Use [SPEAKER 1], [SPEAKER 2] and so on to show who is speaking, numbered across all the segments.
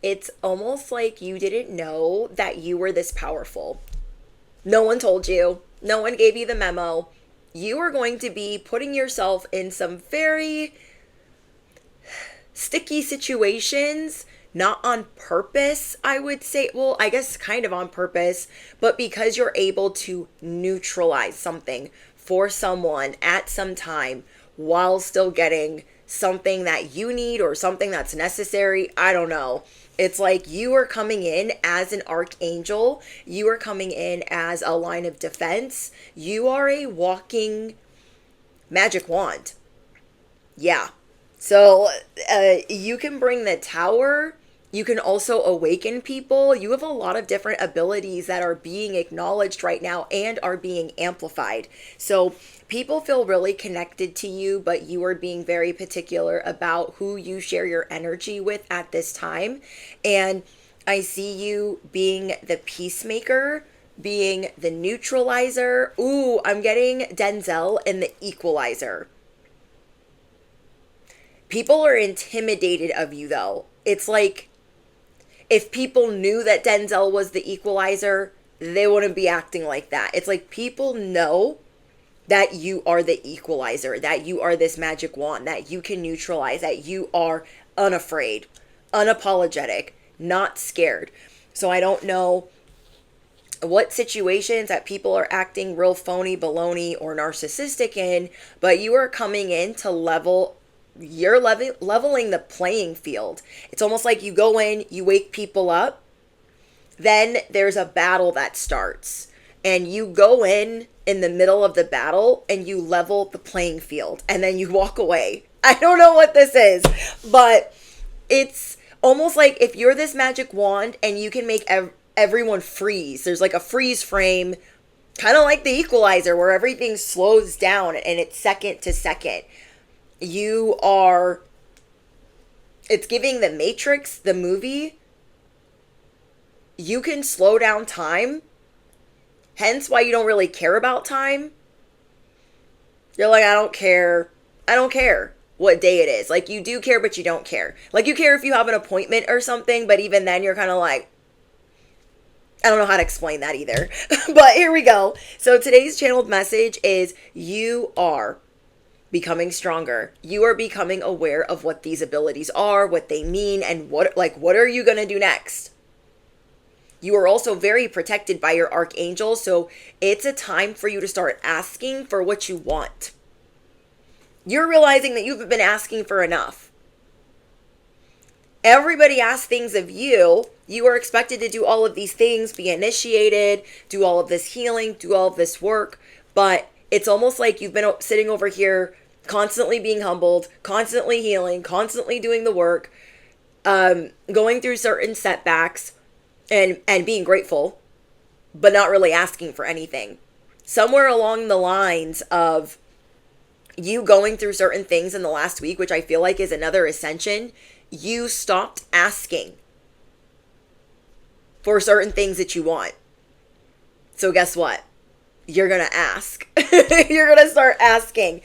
[SPEAKER 1] it's almost like you didn't know that you were this powerful. No one told you, no one gave you the memo. You are going to be putting yourself in some very sticky situations, not on purpose, I would say. Well, I guess kind of on purpose, but because you're able to neutralize something for someone at some time while still getting something that you need or something that's necessary. I don't know. It's like you are coming in as an archangel. You are coming in as a line of defense. You are a walking magic wand. Yeah. So you can bring the tower. You can also awaken people. You have a lot of different abilities that are being acknowledged right now and are being amplified. So people feel really connected to you, but you are being very particular about who you share your energy with at this time. And I see you being the peacemaker, being the neutralizer. Ooh, I'm getting Denzel and the equalizer. People are intimidated of you, though. It's like if people knew that Denzel was the equalizer, they wouldn't be acting like that. It's like people know that you are the equalizer, that you are this magic wand, that you can neutralize, that you are unafraid, unapologetic, not scared. So I don't know what situations that people are acting real phony, baloney, or narcissistic in, but you are coming in to leveling the playing field. It's almost like you go in, you wake people up, then there's a battle that starts, and you go in the middle of the battle and you level the playing field, and then you walk away. I don't know what this is, but it's almost like if you're this magic wand and you can make everyone freeze. There's like a freeze frame, kind of like the equalizer, where everything slows down and it's second to second. It's giving the Matrix, the movie. You can slow down time, hence why you don't really care about time. You're like, I don't care what day it is. Like, you do care, but you don't care. Like, you care if you have an appointment or something, but even then you're kind of like, I don't know how to explain that either. But here we go. So today's channeled message is you are becoming stronger. You are becoming aware of what these abilities are, what they mean, and what are you going to do next? You are also very protected by your archangel, so it's a time for you to start asking for what you want. You're realizing that you've been asking for enough. Everybody asks things of you. You are expected to do all of these things, be initiated, do all of this healing, do all of this work, but it's almost like you've been sitting over here constantly being humbled, constantly healing, constantly doing the work, going through certain setbacks and being grateful, but not really asking for anything. Somewhere along the lines of you going through certain things in the last week, which I feel like is another ascension, you stopped asking for certain things that you want. So guess what? You're going to ask. You're going to start asking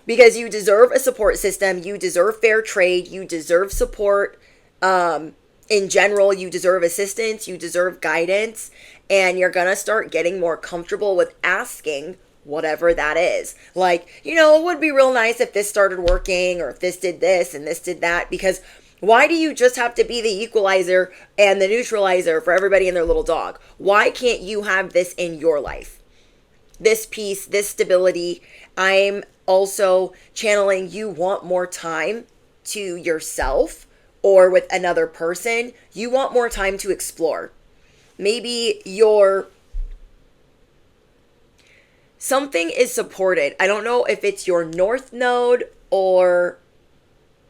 [SPEAKER 1] because you deserve a support system. You deserve fair trade. You deserve support. In general, you deserve assistance. You deserve guidance. And you're going to start getting more comfortable with asking whatever that is. Like, it would be real nice if this started working, or if this did this and this did that, because why do you just have to be the equalizer and the neutralizer for everybody and their little dog? Why can't you have this in your life? This peace, this stability. I'm also channeling you want more time to yourself or with another person. You want more time to explore. Maybe something is supported. I don't know if it's your North Node or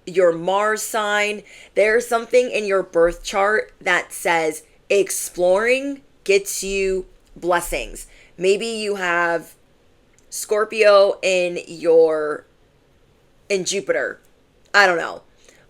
[SPEAKER 1] your Mars sign. There's something in your birth chart that says exploring gets you blessings. Maybe you have Scorpio in Jupiter. I don't know.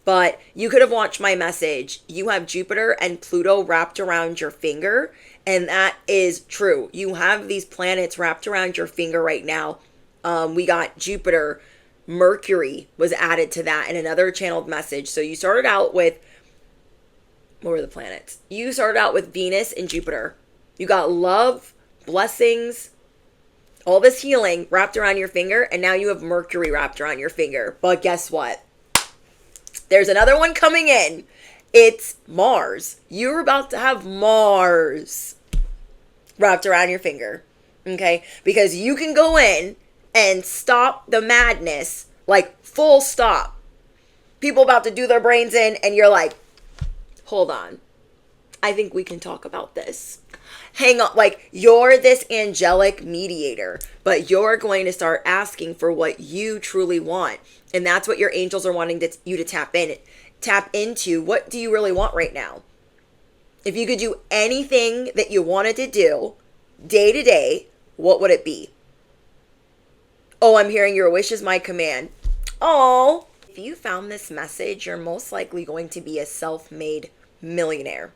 [SPEAKER 1] But you could have watched my message. You have Jupiter and Pluto wrapped around your finger. And that is true. You have these planets wrapped around your finger right now. We got Jupiter. Mercury was added to that in another channeled message. So you started out with What were the planets? You started out with Venus and Jupiter. You got love, blessings, all this healing wrapped around your finger, and now you have Mercury wrapped around your finger. But guess what? There's another one coming in. It's Mars. You're about to have Mars wrapped around your finger. Okay? Because you can go in and stop the madness, like full stop. People about to do their brains in, and you're like, hold on. I think we can talk about this. Hang on, like you're this angelic mediator, but you're going to start asking for what you truly want. And that's what your angels are wanting you to tap into. What do you really want right now? If you could do anything that you wanted to do day to day, what would it be? Oh, I'm hearing your wish is my command. Oh, if you found this message, you're most likely going to be a self-made millionaire.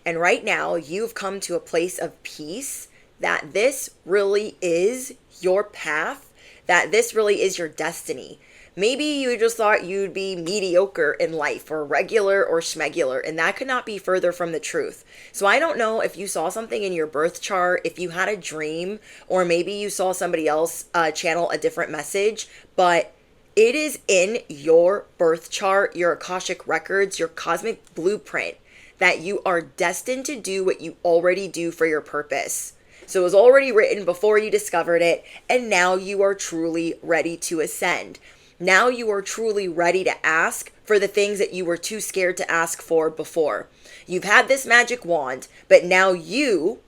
[SPEAKER 1] And right now, you've come to a place of peace that this really is your path, that this really is your destiny. Maybe you just thought you'd be mediocre in life or regular or schmegular, and that could not be further from the truth. So I don't know if you saw something in your birth chart, if you had a dream, or maybe you saw somebody else channel a different message, but it is in your birth chart, your Akashic records, your cosmic blueprint, that you are destined to do what you already do for your purpose. So it was already written before you discovered it, and now you are truly ready to ascend. Now you are truly ready to ask for the things that you were too scared to ask for before. You've had this magic wand, but now you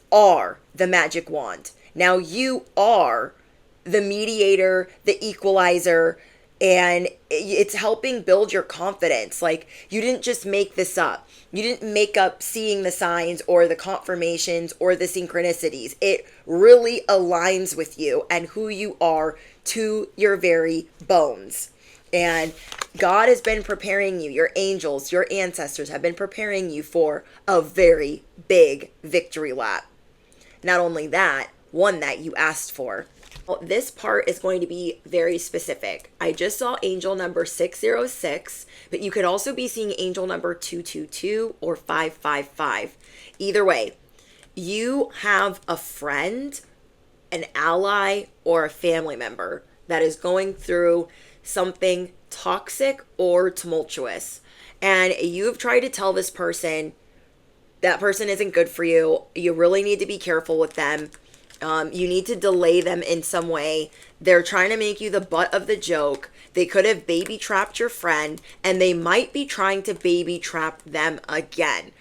[SPEAKER 1] are the magic wand. Now you are the mediator, the equalizer, and it's helping build your confidence. Like, you didn't just make this up. You didn't make up seeing the signs or the confirmations or the synchronicities. It really aligns with you and who you are to your very bones. And God has been preparing you. Your angels, your ancestors have been preparing you for a very big victory lap. Not only that, one that you asked for. This part is going to be very specific. I just saw angel number 606, but you could also be seeing angel number 222 or 555. Either way, you have a friend, an ally, or a family member that is going through something toxic or tumultuous. And you've tried to tell this person that person isn't good for you. You really need to be careful with them. You need to delay them in some way. They're trying to make you the butt of the joke. They could have baby trapped your friend, and they might be trying to baby trap them again.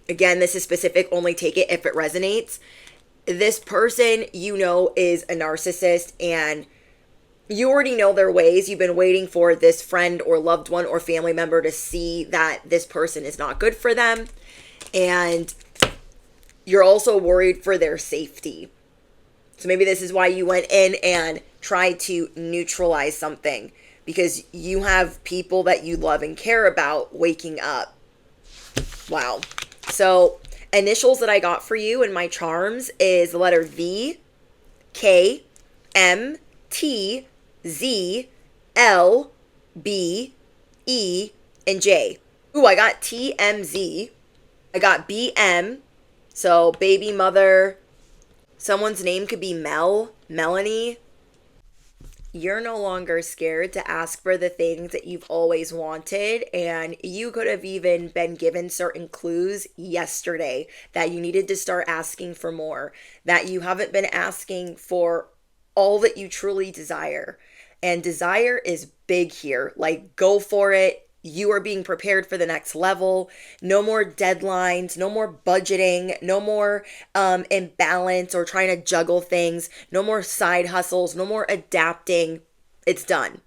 [SPEAKER 1] Again, this is specific. Only take it if it resonates. This person, you know, is a narcissist, and you already know their ways. You've been waiting for this friend or loved one or family member to see that this person is not good for them. And you're also worried for their safety. So maybe this is why you went in and tried to neutralize something, because you have people that you love and care about waking up. Wow. So initials that I got for you in my charms is the letter V, K, M, T, Z, L, B, E, and J. Ooh, I got T, M, Z. I got B, M. So baby, mother. Someone's name could be Mel, Melanie. You're no longer scared to ask for the things that you've always wanted, and you could have even been given certain clues yesterday that you needed to start asking for more, that you haven't been asking for all that you truly desire. And desire is big here. Like, go for it. You are being prepared for the next level. No more deadlines, no more budgeting, no more imbalance or trying to juggle things, no more side hustles, no more adapting. It's done.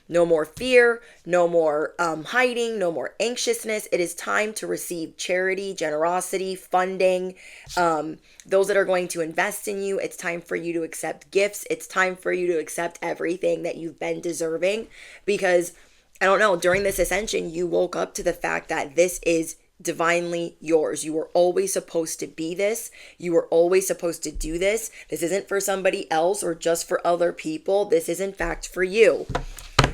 [SPEAKER 1] No more fear, no more hiding, no more anxiousness. It is time to receive charity, generosity, funding, those that are going to invest in you. It's time for you to accept gifts. It's time for you to accept everything that you've been deserving, because I don't know, during this ascension, you woke up to the fact that this is divinely yours. You were always supposed to be this. You were always supposed to do this. This isn't for somebody else or just for other people. This is in fact for you.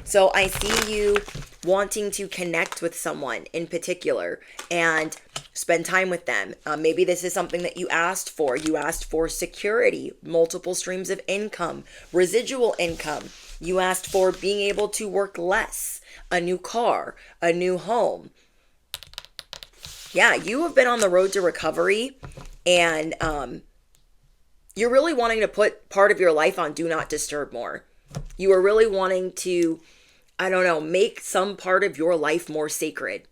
[SPEAKER 1] So I see you wanting to connect with someone in particular and spend time with them. Maybe this is something that you asked for. You asked for security, multiple streams of income, residual income. You asked for being able to work less, a new car, a new home. Yeah, you have been on the road to recovery, and you're really wanting to put part of your life on do not disturb more. You are really wanting to, I don't know, make some part of your life more sacred.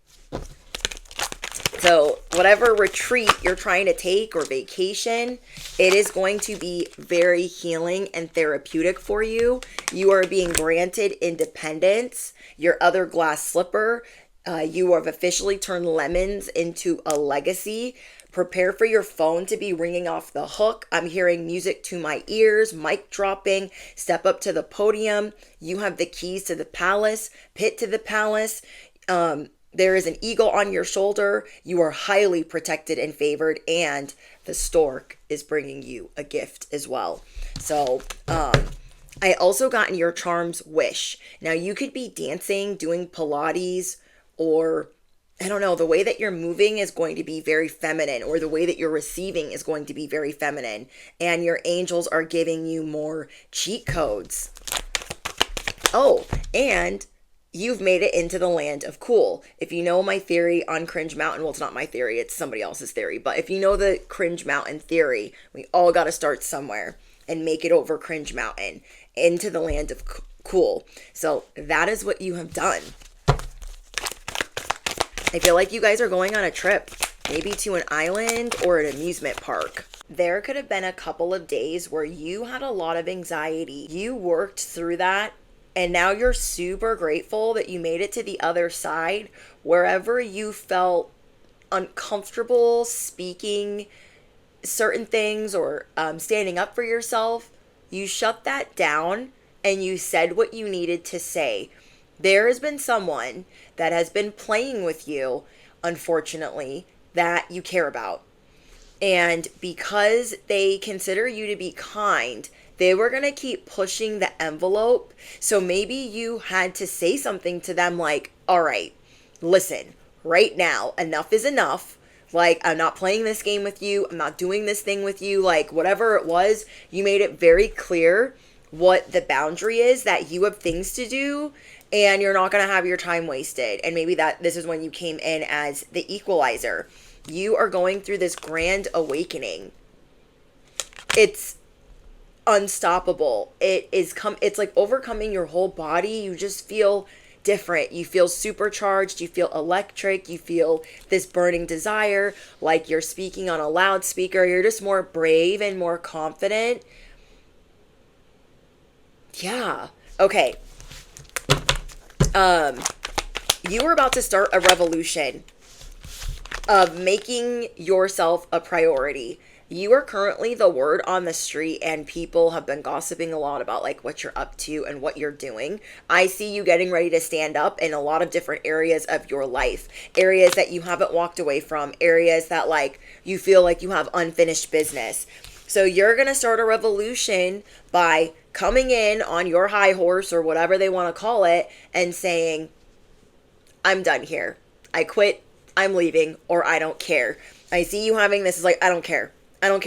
[SPEAKER 1] So whatever retreat you're trying to take or vacation, it is going to be very healing and therapeutic for you. You are being granted independence. Your other glass slipper, you have officially turned lemons into a legacy. Prepare for your phone to be ringing off the hook. I'm hearing music to my ears, mic dropping. Step up to the podium. You have the keys to the palace, pit to the palace. There is an eagle on your shoulder. You are highly protected and favored, and the stork is bringing you a gift as well. So, I also got in your charms wish. Now, you could be dancing, doing Pilates, or I don't know, the way that you're moving is going to be very feminine, or the way that you're receiving is going to be very feminine. And your angels are giving you more cheat codes. Oh, and you've made it into the land of cool. If you know my theory on Cringe Mountain, well, it's not my theory, it's somebody else's theory. But if you know the Cringe Mountain theory, we all got to start somewhere and make it over Cringe Mountain into the land of cool. So that is what you have done. I feel like you guys are going on a trip, maybe to an island or an amusement park. There could have been a couple of days where you had a lot of anxiety. You worked through that, and now you're super grateful that you made it to the other side. Wherever you felt uncomfortable speaking certain things or standing up for yourself, you shut that down and you said what you needed to say. There has been someone that has been playing with you, unfortunately, that you care about. And because they consider you to be kind, they were going to keep pushing the envelope. So maybe you had to say something to them like, all right, listen, right now, enough is enough. Like, I'm not playing this game with you. I'm not doing this thing with you. Like, whatever it was, you made it very clear what the boundary is, that you have things to do and you're not going to have your time wasted. And maybe that this is when you came in as the equalizer. You are going through this grand awakening. It's unstoppable. It's like overcoming your whole body. You just feel different. You feel supercharged. You feel electric. You feel this burning desire, like you're speaking on a loudspeaker. You're just more brave and more confident. Yeah. Okay. You are about to start a revolution of making yourself a priority. You are currently the word on the street, and people have been gossiping a lot about like what you're up to and what you're doing. I see you getting ready to stand up in a lot of different areas of your life, areas that you haven't walked away from, areas that like you feel like you have unfinished business. So you're going to start a revolution by coming in on your high horse or whatever they want to call it and saying, I'm done here. I quit. I'm leaving, or I don't care. I see you having this is like, I don't care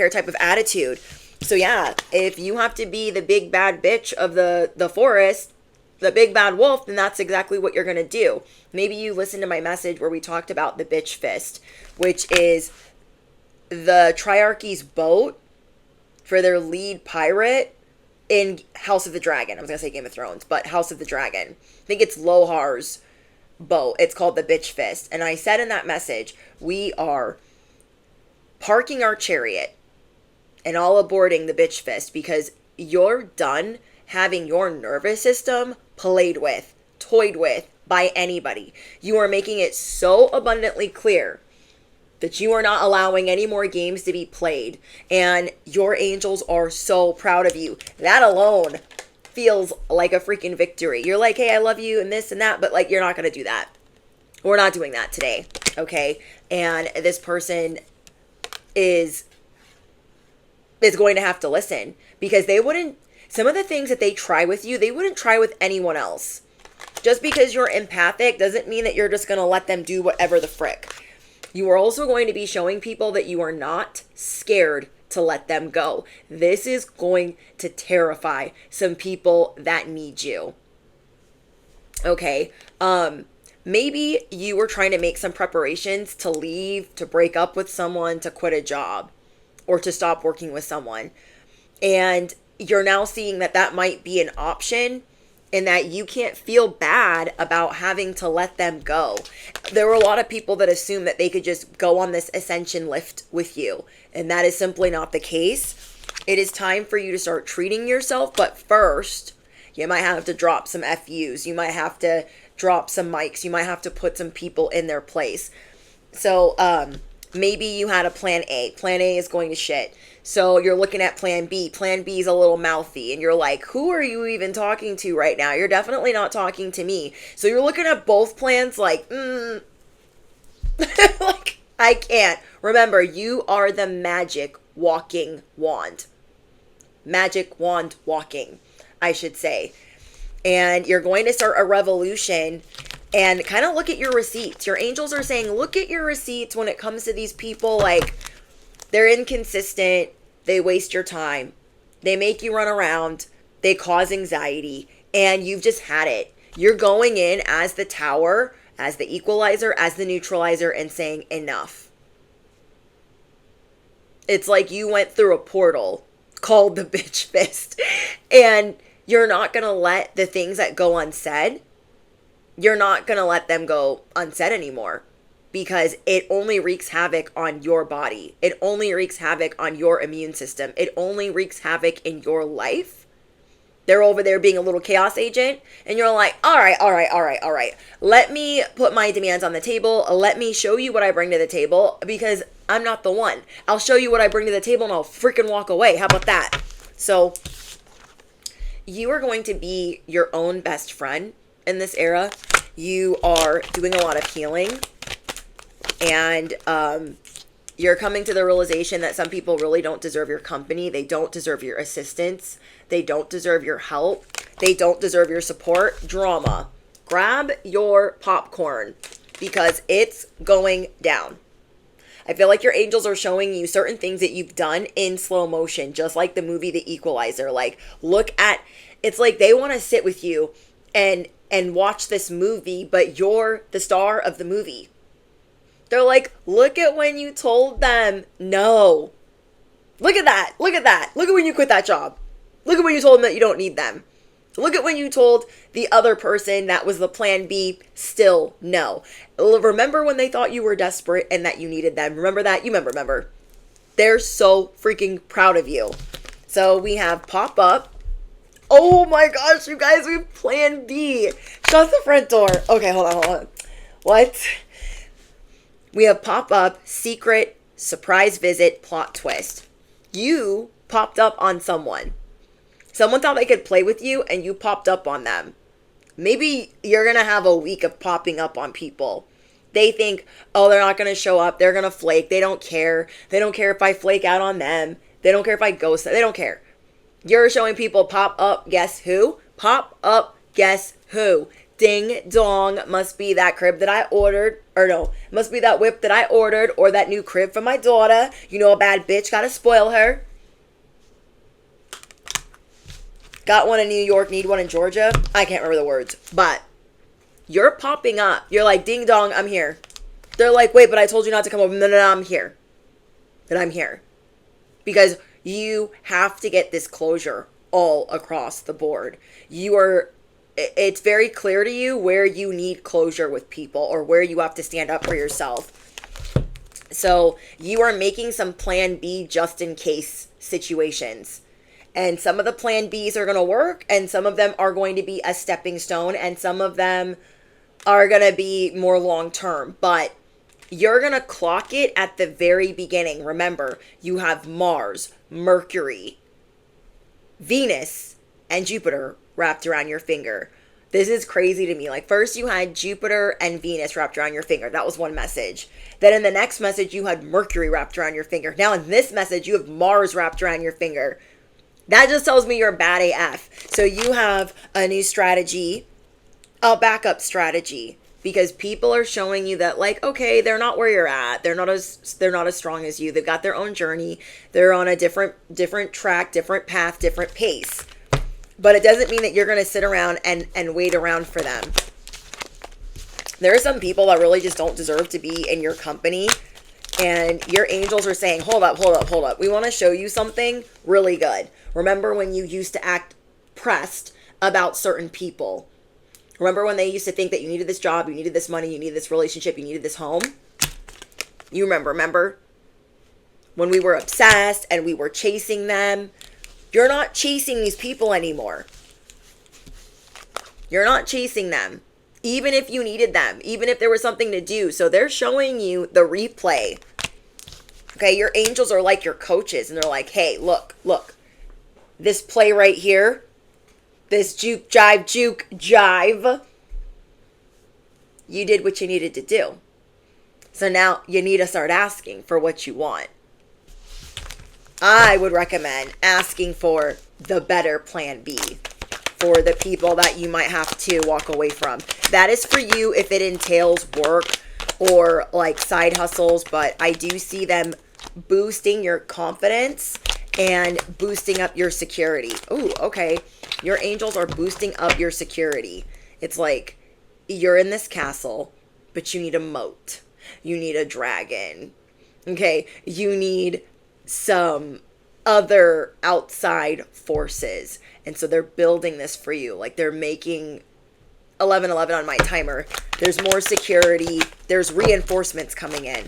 [SPEAKER 1] type of attitude. So yeah, if you have to be the big bad bitch of the forest, the big bad wolf, then that's exactly what you're going to do. Maybe you listened to my message where we talked about the bitch fist, which is the Triarchy's boat for their lead pirate in House of the Dragon. I was going to say Game of Thrones, but House of the Dragon. I think it's Lohar's boat. It's called the Bitch Fist. And I said in that message, we are parking our chariot and all aborting the Bitch Fist because you're done having your nervous system played with, toyed with by anybody. You are making it so abundantly clear that you are not allowing any more games to be played, and your angels are so proud of you. That alone feels like a freaking victory. You're like, hey, I love you and this and that, but like, you're not going to do that. We're not doing that today, okay? And this person is going to have to listen because they wouldn't, some of the things that they try with you, they wouldn't try with anyone else. Just because you're empathic doesn't mean that you're just going to let them do whatever the frick. You are also going to be showing people that you are not scared to let them go. This is going to terrify some people that need you. Okay. Maybe you were trying to make some preparations to leave, to break up with someone, to quit a job, or to stop working with someone. And you're now seeing that that might be an option, and that you can't feel bad about having to let them go. There were a lot of people that assumed that they could just go on this ascension lift with you, and that is simply not the case. It is time for you to start treating yourself, but first, you might have to drop some FUs. You might have to drop some mics. You might have to put some people in their place. So maybe you had a plan A. Plan A is going to shit. So you're looking at plan B. Plan B is a little mouthy. And you're like, who are you even talking to right now? You're definitely not talking to me. So you're looking at both plans like, like, I can't. Remember, you are the magic walking wand. Magic wand walking, I should say. And you're going to start a revolution and kind of look at your receipts. Your angels are saying, look at your receipts when it comes to these people. Like, they're inconsistent. They waste your time. They make you run around. They cause anxiety. And you've just had it. You're going in as the tower, as the equalizer, as the neutralizer, and saying enough. It's like you went through a portal called the bitch fist. And you're not going to let the things that go unsaid, you're not going to let them go unsaid anymore, because it only wreaks havoc on your body. It only wreaks havoc on your immune system. It only wreaks havoc in your life. They're over there being a little chaos agent, and you're like, all right. Let me put my demands on the table. Let me show you what I bring to the table, because I'm not the one. I'll show you what I bring to the table, and I'll freaking walk away. How about that? So you are going to be your own best friend in this era. You are doing a lot of healing, and you're coming to the realization that some people really don't deserve your company. They don't deserve your assistance. They don't deserve your help. They don't deserve your support. Drama. Grab your popcorn, because it's going down. I feel like your angels are showing you certain things that you've done in slow motion, just like the movie The Equalizer. Like, look at, it's like they want to sit with you and watch this movie, but you're the star of the movie. They're like, look at when you told them no. Look at that. Look at that. Look at when you quit that job. Look at when you told them that you don't need them. Look at when you told the other person that was the plan B still no. Remember when they thought you were desperate and that you needed them? Remember that? You remember. They're so freaking proud of you. So we have pop up. Oh my gosh, you guys, we have plan B. Shut the front door. Okay, hold on. What? We have pop up, secret, surprise visit, plot twist. You popped up on someone. Someone thought they could play with you, and you popped up on them. Maybe you're going to have a week of popping up on people. They think, oh, they're not going to show up. They're going to flake. They don't care. They don't care if I flake out on them. They don't care if I ghost them. They don't care. You're showing people pop up, guess who? Pop up, guess who? Ding dong, must be that crib that I ordered. Or no, must be that whip that I ordered, or that new crib for my daughter. You know, a bad bitch got to spoil her. Got one in New York, need one in Georgia. I can't remember the words. But you're popping up. You're like, ding dong, I'm here. They're like, wait, but I told you not to come over. No, I'm here. Then I'm here. Because you have to get this closure all across the board. It's very clear to you where you need closure with people, or where you have to stand up for yourself. So you are making some plan B just in case situations. And some of the plan Bs are going to work, and some of them are going to be a stepping stone, and some of them are going to be more long term. But you're going to clock it at the very beginning. Remember, you have Mars, Mercury, Venus, and Jupiter wrapped around your finger. This is crazy to me. Like, first you had Jupiter and Venus wrapped around your finger. That was one message. Then in the next message, you had Mercury wrapped around your finger. Now in this message, you have Mars wrapped around your finger. That just tells me you're bad AF. So you have a new strategy a backup strategy, because people are showing you that, like, okay, they're not where you're at. They're not as strong as you. They've got their own journey. They're on a different track, different path, different pace. But it doesn't mean that you're going to sit around and wait around for them. There are some people that really just don't deserve to be in your company. And your angels are saying, hold up, hold up, hold up. We want to show you something really good. Remember when you used to act pressed about certain people? Remember when they used to think that you needed this job, you needed this money, you needed this relationship, you needed this home? You remember? When we were obsessed and we were chasing them. You're not chasing these people anymore. You're not chasing them. Even if you needed them, even if there was something to do. So they're showing you the replay. Okay, your angels are like your coaches, and they're like, hey, look. This play right here, this juke, jive, you did what you needed to do. So now you need to start asking for what you want. I would recommend asking for the better plan B. For the people that you might have to walk away from. That is for you if it entails work or like side hustles, but I do see them boosting your confidence and boosting up your security. Ooh, okay. Your angels are boosting up your security. It's like you're in this castle, but you need a moat. You need a dragon. Okay? You need some other outside forces. And so they're building this for you. Like they're making 11:11 on my timer. There's more security. There's reinforcements coming in.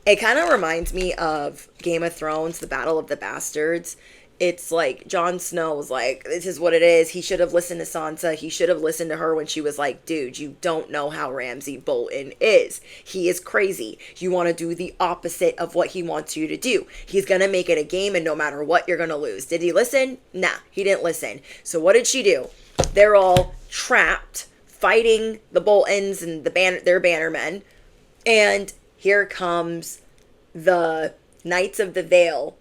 [SPEAKER 1] It kind of reminds me of Game of Thrones, the Battle of the Bastards. It's like Jon Snow was like, this is what it is. He should have listened to Sansa. He should have listened to her when she was like, dude, you don't know how Ramsay Bolton is. He is crazy. You want to do the opposite of what he wants you to do. He's going to make it a game, and no matter what, you're going to lose. Did he listen? Nah, he didn't listen. So what did she do? They're all trapped, fighting the Boltons and their bannermen. And here comes the Knights of the Vale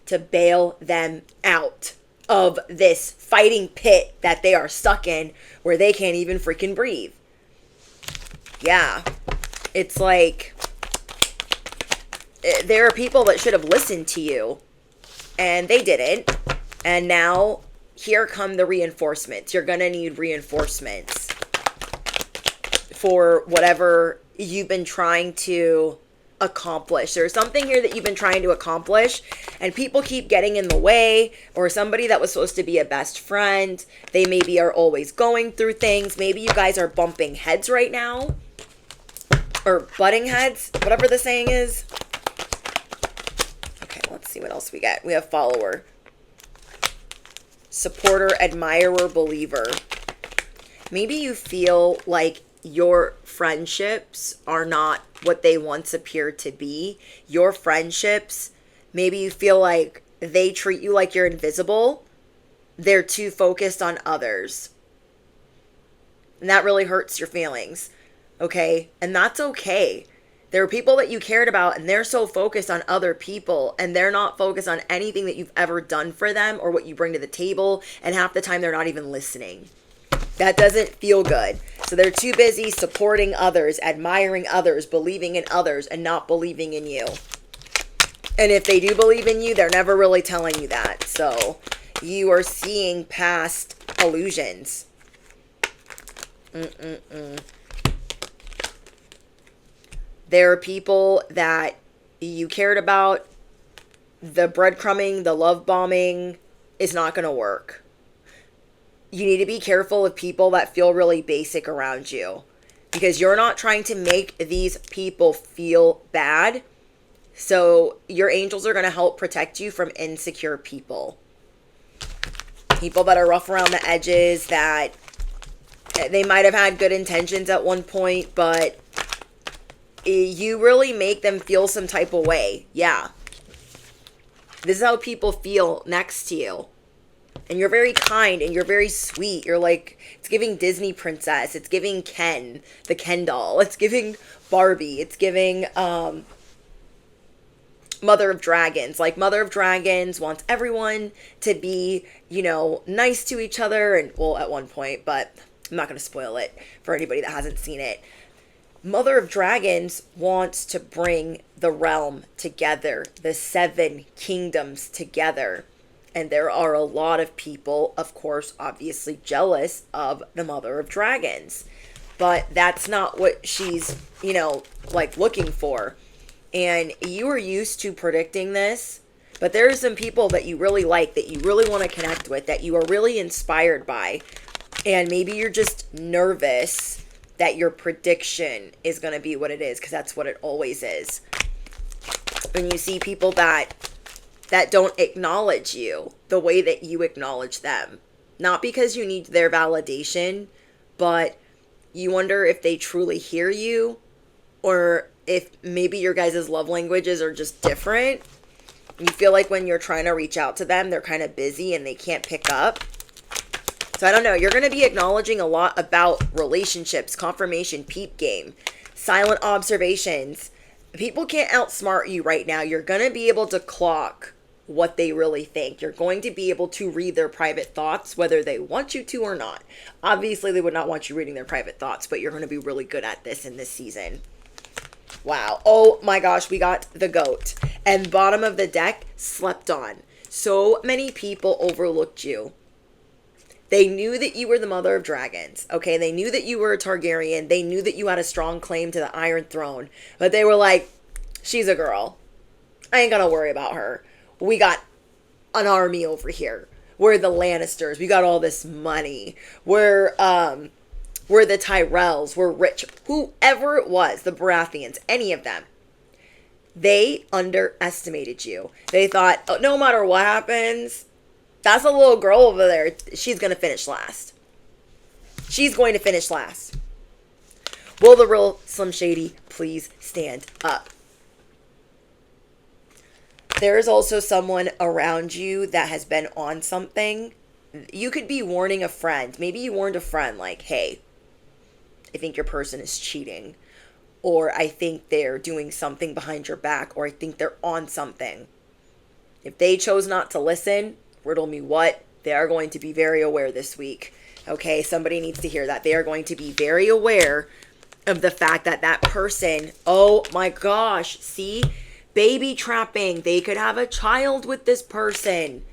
[SPEAKER 1] to bail them out of this fighting pit that they are stuck in where they can't even freaking breathe. Yeah. It's like there are people that should have listened to you and they didn't. And now here come the reinforcements. You're going to need reinforcements for whatever you've been trying to accomplish. There's something here that you've been trying to accomplish and people keep getting in the way, or somebody that was supposed to be a best friend, they maybe are always going through things. Maybe you guys are bumping heads right now, or butting heads, whatever the saying is. Okay, let's see what else we get. We have follower, supporter, admirer, believer. Maybe you feel like your friendships are not what they once appeared to be. Your friendships, maybe you feel like they treat you like you're invisible. They're too focused on others. And that really hurts your feelings. Okay? And that's okay. There are people that you cared about and they're so focused on other people and they're not focused on anything that you've ever done for them or what you bring to the table. And half the time they're not even listening. That doesn't feel good. So they're too busy supporting others, admiring others, believing in others, and not believing in you. And if they do believe in you, they're never really telling you that. So you are seeing past illusions. There are people that you cared about. The breadcrumbing, the love bombing is not going to work. You need to be careful of people that feel really basic around you, because you're not trying to make these people feel bad. So your angels are going to help protect you from insecure people. People that are rough around the edges, that they might have had good intentions at one point, but you really make them feel some type of way. Yeah. This is how people feel next to you. And you're very kind and you're very sweet. You're like, it's giving Disney princess. It's giving Ken, the Ken doll. It's giving Barbie. It's giving Mother of Dragons. Like, Mother of Dragons wants everyone to be, nice to each other. And, well, at one point, but I'm not going to spoil it for anybody that hasn't seen it. Mother of Dragons wants to bring the realm together, the 7 kingdoms together. And there are a lot of people, of course, obviously jealous of the Mother of Dragons. But that's not what she's, like looking for. And you are used to predicting this. But there are some people that you really like, that you really want to connect with, that you are really inspired by. And maybe you're just nervous that your prediction is going to be what it is, because that's what it always is. When you see people that don't acknowledge you the way that you acknowledge them. Not because you need their validation, but you wonder if they truly hear you, or if maybe your guys' love languages are just different. You feel like when you're trying to reach out to them, they're kind of busy and they can't pick up. So I don't know. You're going to be acknowledging a lot about relationships, confirmation, peep game, silent observations. People can't outsmart you right now. You're going to be able to clock what they really think. You're going to be able to read their private thoughts, whether they want you to or not. Obviously, they would not want you reading their private thoughts, but you're going to be really good at this in this season. Wow. Oh my gosh, we got the GOAT. And bottom of the deck, slept on. So many people overlooked you. They knew that you were the Mother of Dragons, okay? They knew that you were a Targaryen. They knew that you had a strong claim to the Iron Throne. But they were like, she's a girl. I ain't gonna worry about her. We got an army over here. We're the Lannisters. We got all this money. We're the Tyrells. We're rich. Whoever it was, the Baratheons, any of them. They underestimated you. They thought, oh, no matter what happens, that's a little girl over there. She's going to finish last. She's going to finish last. Will the real Slim Shady please stand up? There is also someone around you that has been on something. You could be warning a friend. Maybe you warned a friend like, hey, I think your person is cheating. Or I think they're doing something behind your back. Or I think they're on something. If they chose not to listen, riddle me what, they are going to be very aware this week. Okay, somebody needs to hear that. They are going to be very aware of the fact that that person, oh my gosh, see, baby trapping. They could have a child with this person.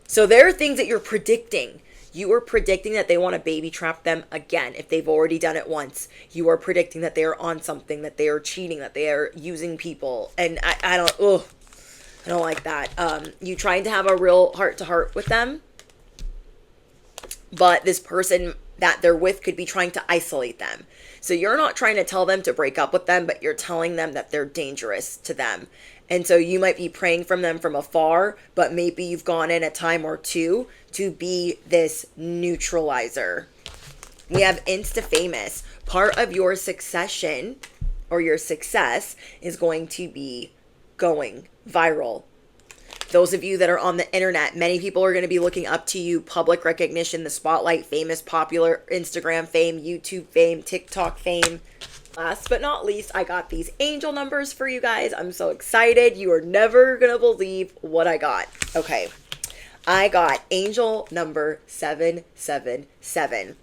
[SPEAKER 1] So there are things that you're predicting. You are predicting that they want to baby trap them again if they've already done it once. You are predicting that they are on something, that they are cheating, that they are using people. And I don't like that. You trying to have a real heart-to-heart with them, but this person that they're with could be trying to isolate them. So you're not trying to tell them to break up with them, but you're telling them that they're dangerous to them. And so you might be praying from them from afar, but maybe you've gone in a time or two to be this neutralizer. We have Insta-famous. Part of your succession or your success is going to be going viral. Those of you that are on the internet, many people are going to be looking up to you. Public recognition, the spotlight, famous, popular, Instagram fame, YouTube fame, TikTok fame. Last but not least, I got these angel numbers for you guys. I'm so excited. You are never going to believe what I got. Okay. I got angel number 777.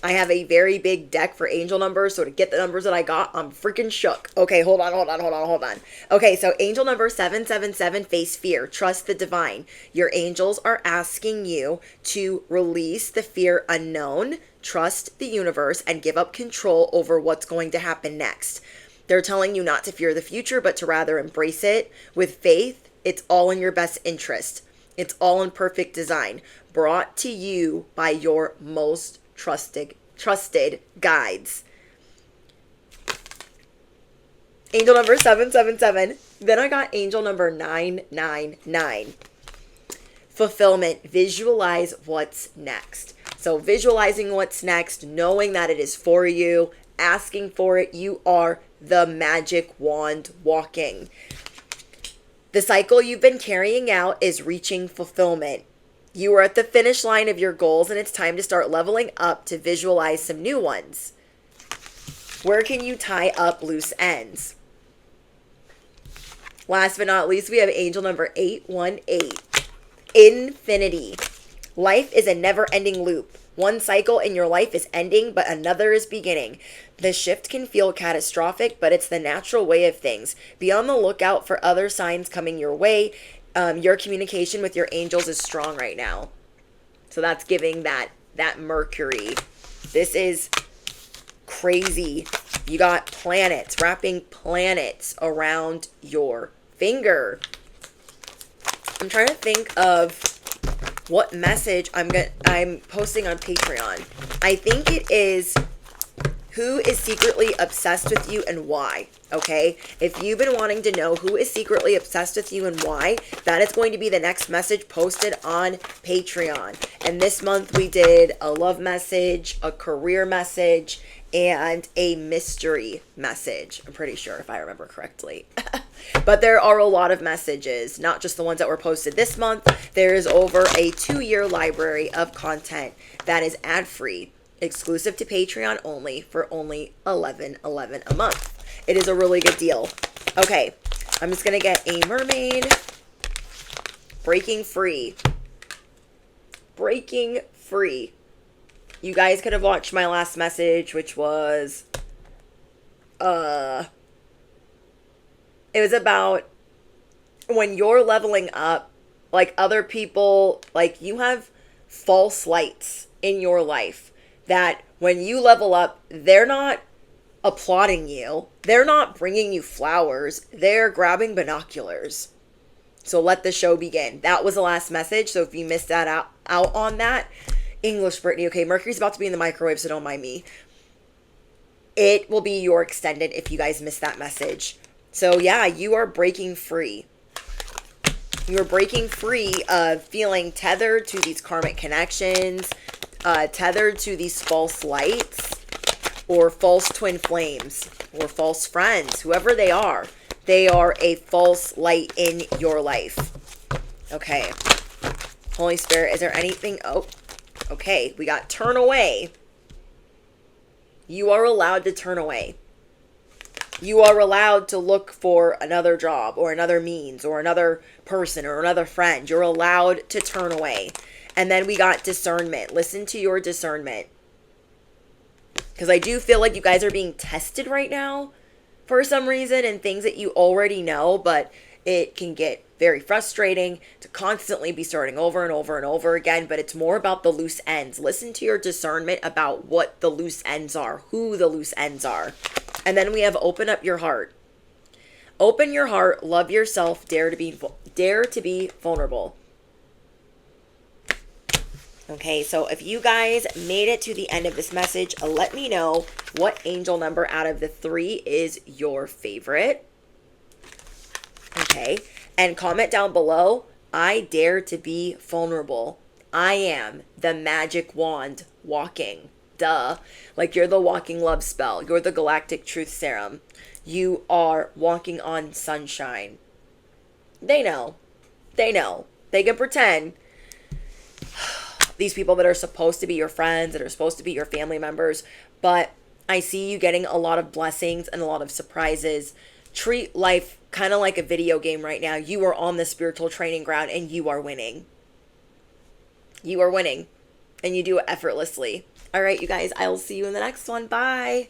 [SPEAKER 1] I have a very big deck for angel numbers, so to get the numbers that I got, I'm freaking shook. Okay, hold on. Okay, so angel number 777, face fear, trust the divine. Your angels are asking you to release the fear unknown, trust the universe, and give up control over what's going to happen next. They're telling you not to fear the future, but to rather embrace it. With faith, it's all in your best interest. It's all in perfect design, brought to you by your most trusted guides. Angel number 777. Then I got angel number 999. Fulfillment. Visualize what's next. So visualizing what's next, knowing that it is for you, asking for it. You are the magic wand walking. The cycle you've been carrying out is reaching fulfillment. You are at the finish line of your goals, and it's time to start leveling up to visualize some new ones. Where can you tie up loose ends? Last but not least, we have angel number 818. Infinity. Life is a never-ending loop. One cycle in your life is ending, but another is beginning. The shift can feel catastrophic, but it's the natural way of things. Be on the lookout for other signs coming your way. Your communication with your angels is strong right now. So that's giving that Mercury. This is crazy. You got planets, wrapping planets around your finger. I'm trying to think of what message I'm posting on Patreon. I think it is who is secretly obsessed with you and why. Okay, if you've been wanting to know who is secretly obsessed with you and why, that is going to be the next message posted on Patreon. And this month we did a love message, a career message, and a mystery message. I'm pretty sure, if I remember correctly. But there are a lot of messages, not just the ones that were posted this month. There is over a 2-year library of content that is ad-free, exclusive to Patreon only, for only $11.11 a month. It is a really good deal. Okay, I'm just going to get a mermaid. Breaking free. Breaking free. You guys could have watched my last message, which was, it was about when you're leveling up, like other people, like you have false lights in your life that when you level up, they're not applauding you. They're not bringing you flowers. They're grabbing binoculars. So let the show begin. That was the last message. So if you missed that out on that, English Brittany. Okay, Mercury's about to be in the microwave, so don't mind me. It will be your extended if you guys missed that message. So yeah, you are breaking free. You're breaking free of feeling tethered to these karmic connections, tethered to these false lights, or false twin flames, or false friends, whoever they are a false light in your life. Okay. Holy Spirit, is there anything? Oh, okay. We got turn away. You are allowed to turn away. You are allowed to look for another job or another means or another person or another friend. You're allowed to turn away. And then we got discernment. Listen to your discernment. Because I do feel like you guys are being tested right now for some reason and things that you already know, but it can get very frustrating to constantly be starting over and over and over again, but it's more about the loose ends. Listen to your discernment about what the loose ends are, who the loose ends are. And then we have open up your heart. Open your heart, love yourself, dare to be vulnerable. Okay, so if you guys made it to the end of this message, let me know what angel number out of the 3 is your favorite. Okay, and comment down below, I dare to be vulnerable. I am the magic wand walking. Duh. Like you're the walking love spell. You're the galactic truth serum. You are walking on sunshine. They know. They know. They can pretend. These people that are supposed to be your friends, that are supposed to be your family members, but I see you getting a lot of blessings and a lot of surprises. Treat life kind of like a video game right now. You are on the spiritual training ground and you are winning. You are winning and you do it effortlessly. All right, you guys, I'll see you in the next one. Bye.